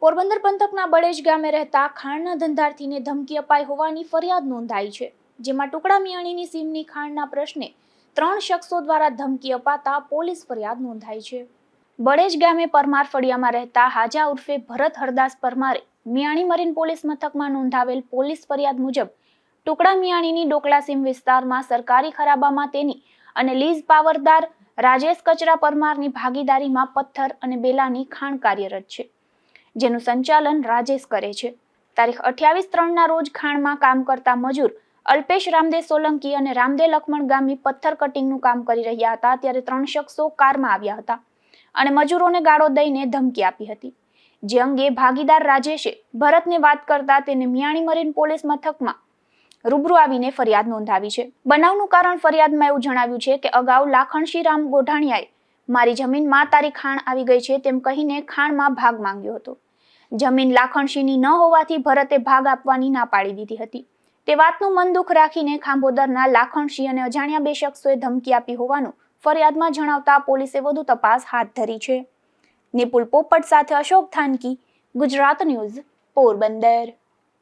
પોરબંદર પંથકના બળેજ ગામે રહેતા ખાણના ધંધાર્થીને ધમકી અપાઈ હોવાની ફરિયાદ નોંધાઈ છે, જેમાં ટુકડા મિયાણીની સીમની ખાણના પ્રશ્ને 3 શખ્સો દ્વારા ધમકી અપાતા પોલીસ ફરિયાદ નોંધાઈ છે। બળેજ ગામે પરમાર ફળિયામાં રહેતા હાજા ઉર્ફે ભરત હરદાસ પરમારે મિયાણી મરીન પોલીસ મથકમાં નોંધાવેલ પોલીસ ફરિયાદ મુજબ ટુકડા મિયાણીની ડોકલા સીમ વિસ્તારમાં સરકારી ખરાબામાં તેની અને લીઝ પાવરદાર રાજેશ કચરા પરમારની ભાગીદારીમાં પથ્થર અને બેલાની ખાણ કાર્યરત છે, જેનું સંચાલન રાજેશ કરે છે। તારીખ 28/3ના રોજ ખાણમાં કામ કરતા મજૂર અલ્પેશ રામદે સોલંકી અને રામદે લખમણ ગામી પથ્થર કટિંગનું કામ કરી રહ્યા હતા, ત્યારે 3 શખ્સો કારમાં આવ્યા હતા અને મજૂરોને ગાળો દઈને ધમકી આપી હતી, જે અંગે ભાગીદાર રાજેશે ભરતને વાત કરતા તેને મિયાણી મરીન પોલીસ મથકમાં રૂબરૂ આવીને ફરિયાદ નોંધાવી છે। બનાવનું કારણ ફરિયાદમાં એવું જણાવ્યું છે કે અગાઉ લાખણશી રામ ગોઢાણીયાએ મારી જમીનમાં તારી ખાણ આવી ગઈ છે તેમ કહીને ખાણમાં ભાગ માંગ્યો હતો। જમીન લાખણશીની ન હોવાથી ભરતે ભાગ આપવાની ના પાડી દીધી હતી। તે વાતનું મન દુઃખ રાખીને ખાંભોદરના લાખણશી અને અજાણ્યા 2 શખ્સોએ ધમકી આપી હોવાનું ફરિયાદમાં જણાવતા પોલીસે વધુ તપાસ હાથ ધરી છે। નિપુલ પોપટ સાથે અશોક થાનકી, ગુજરાત ન્યૂઝ, પોરબંદર।